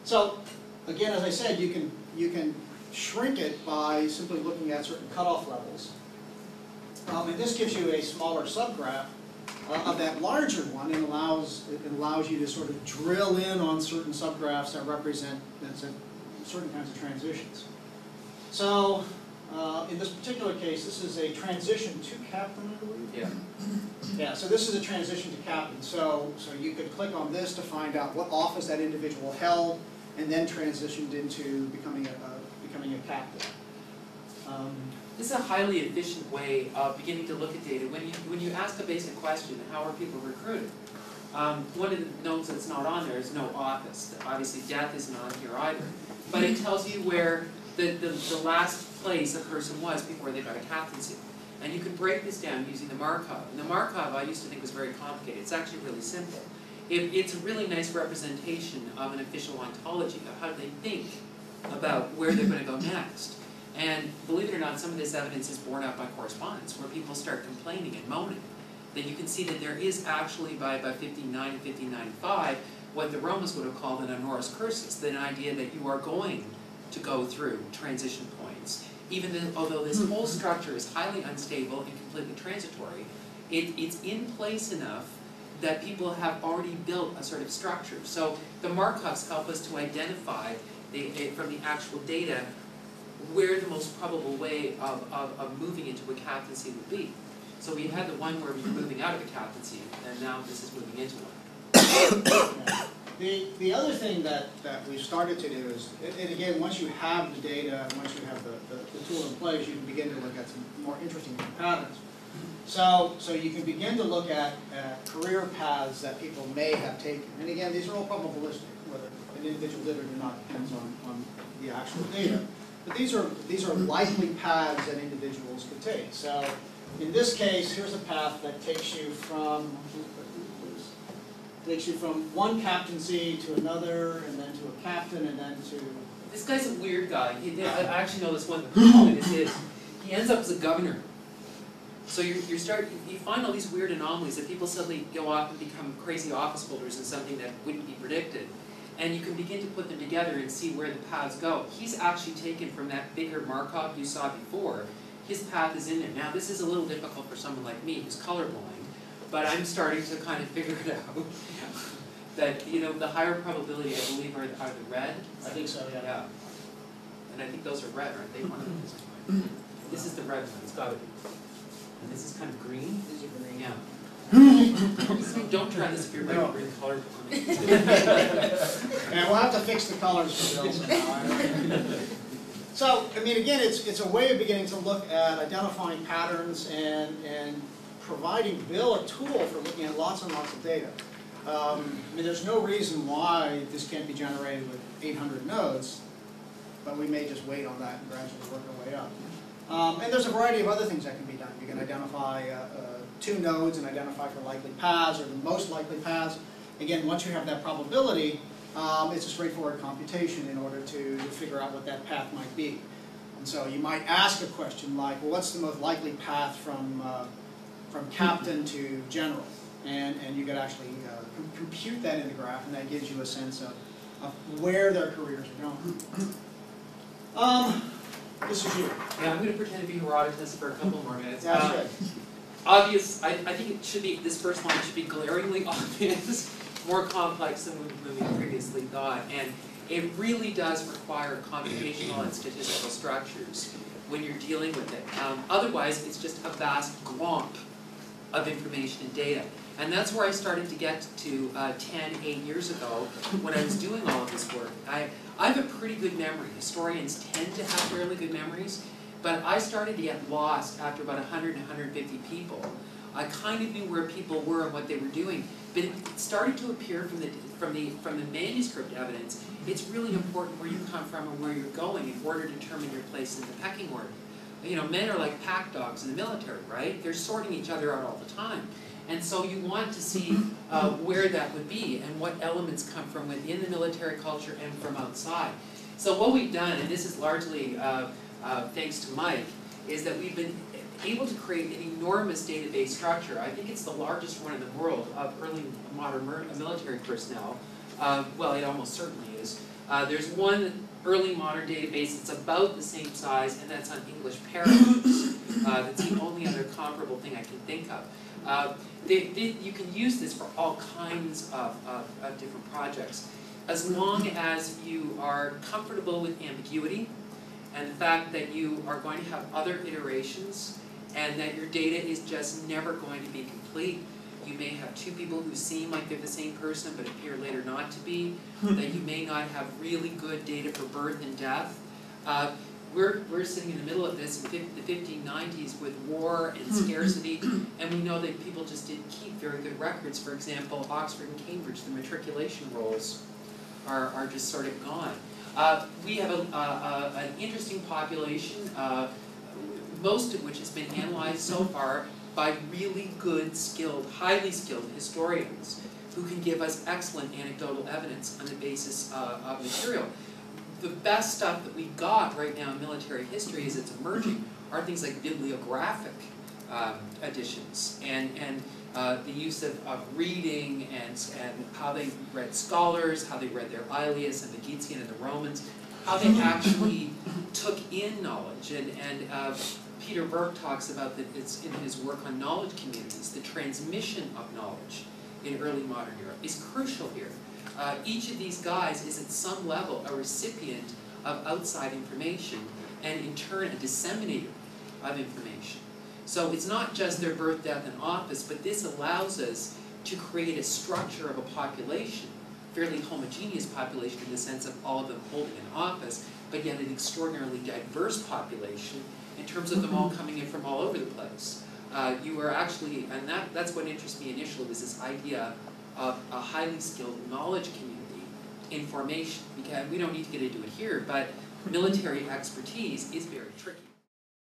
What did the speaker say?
So, again, as I said, you can shrink it by simply looking at certain cutoff levels. And this gives you a smaller subgraph of that larger one, and it allows you to sort of drill in on certain subgraphs that represent certain kinds of transitions. So, in this particular case, this is a transition to captain, I believe? Yeah. Yeah, so this is a transition to captain. So you could click on this to find out what office that individual held, and then transitioned into becoming a captain. This is a highly efficient way of beginning to look at data. When you ask a basic question, how are people recruited? One of the notes that's not on there is no office. Obviously, death isn't on here either. But it tells you where the last place a person was before they got a captaincy. And you can break this down using the Markov. And the Markov I used to think was very complicated. It's actually really simple. It's a really nice representation of an official ontology of how they think about where they're going to go next. And believe it or not, some of this evidence is borne out by correspondence, where people start complaining and moaning. That you can see that there is actually, by about 59 and 1595, what the Romans would have called an honoris cursus, an idea that you are going to go through transition points. Even though, although this whole structure is highly unstable and completely transitory, it's in place enough that people have already built a sort of structure. So the Markovs help us to identify, from the actual data, where the most probable way of moving into a captaincy would be. So we had the one where we were moving out of a captaincy, and now this is moving into one. The other thing that we've started to do is, and again, once you have the data, and once you have the tool in place, you can begin to look at some more interesting patterns. So you can begin to look at career paths that people may have taken. And again, these are all probabilistic. Whether an individual did or did not depends on the actual data. But these are likely paths that individuals could take. So in this case, here's a path that takes you from one captaincy to another, and then to a captain, and then to... This guy's a weird guy. I actually know this one. He ends up as a governor. So you find all these weird anomalies that people suddenly go off and become crazy office holders in something that wouldn't be predicted. And you can begin to put them together and see where the paths go. He's actually taken from that bigger Markov you saw before. His path is in there. Now, this is a little difficult for someone like me who's colorblind, but I'm starting to kind of figure it out. That, the higher probability, I believe, are the red. I think so, yeah. Yeah. And I think those are red, aren't they? One of them is. This is the red one. It's got to be. And this is kind of green. These are green. Yeah. Don't try this if you're really colorblind. And we'll have to fix the colors for Bill somehow. So, I mean, again, it's a way of beginning to look at identifying patterns and providing Bill a tool for looking at lots and lots of data. I mean, there's no reason why this can't be generated with 800 nodes, but we may just wait on that and gradually work our way up. And there's a variety of other things that can be done. You can identify 2 nodes and identify for likely paths or the most likely paths. Again, once you have that probability, it's a straightforward computation in order to figure out what that path might be. And so you might ask a question like, well, what's the most likely path from captain to general? And you could actually compute that in the graph, and that gives you a sense of where their careers are going. This is you. Yeah, I'm going to pretend to be Herodotus for a couple more minutes. That's good. Obvious, I think it should be, this first line should be glaringly obvious, more complex than we previously thought, and it really does require computational and statistical structures when you're dealing with it. Otherwise, it's just a vast glomp of information and data. And that's where I started to get to 8 years ago when I was doing all of this work. I have a pretty good memory. Historians tend to have fairly good memories, but I started to get lost after about 100 to 150 people. I kind of knew where people were and what they were doing, but it started to appear from the manuscript evidence. It's really important where you come from and where you're going in order to determine your place in the pecking order. Men are like pack dogs in the military, right? They're sorting each other out all the time. And so you want to see where that would be and what elements come from within the military culture and from outside. So what we've done, and this is largely thanks to Mike, is that we've been able to create an enormous database structure. I think it's the largest one in the world of early modern military personnel. Well, it almost certainly this. There's one early modern database that's about the same size, and that's on English paragraphs. That's the only other comparable thing I can think of. You can use this for all kinds of different projects, as long as you are comfortable with ambiguity, and the fact that you are going to have other iterations, and that your data is just never going to be complete. You may have two people who seem like they're the same person but appear later not to be, that you may not have really good data for birth and death. We're sitting in the middle of this in the 1590s with war and scarcity, and we know that people just didn't keep very good records. For example, Oxford and Cambridge, the matriculation rolls are just sort of gone. We have an interesting population, most of which has been analyzed so far by really good, skilled, highly skilled historians who can give us excellent anecdotal evidence on the basis of material. The best stuff that we got right now in military history as it's emerging are things like bibliographic additions and the use of reading and how they read scholars, how they read their Aelius and the Gitian and the Romans, how they actually took in knowledge. And Peter Burke talks about that it's in his work on knowledge communities. The transmission of knowledge in early modern Europe is crucial here. Each of these guys is at some level a recipient of outside information and in turn a disseminator of information. So it's not just their birth, death, and office, but this allows us to create a structure of a population, fairly homogeneous population in the sense of all of them holding an office, but yet an extraordinarily diverse population in terms of them all coming in from all over the place. You are actually, and that's what interests me initially, was this idea of a highly skilled knowledge community in formation. Because we don't need to get into it here, but military expertise is very tricky.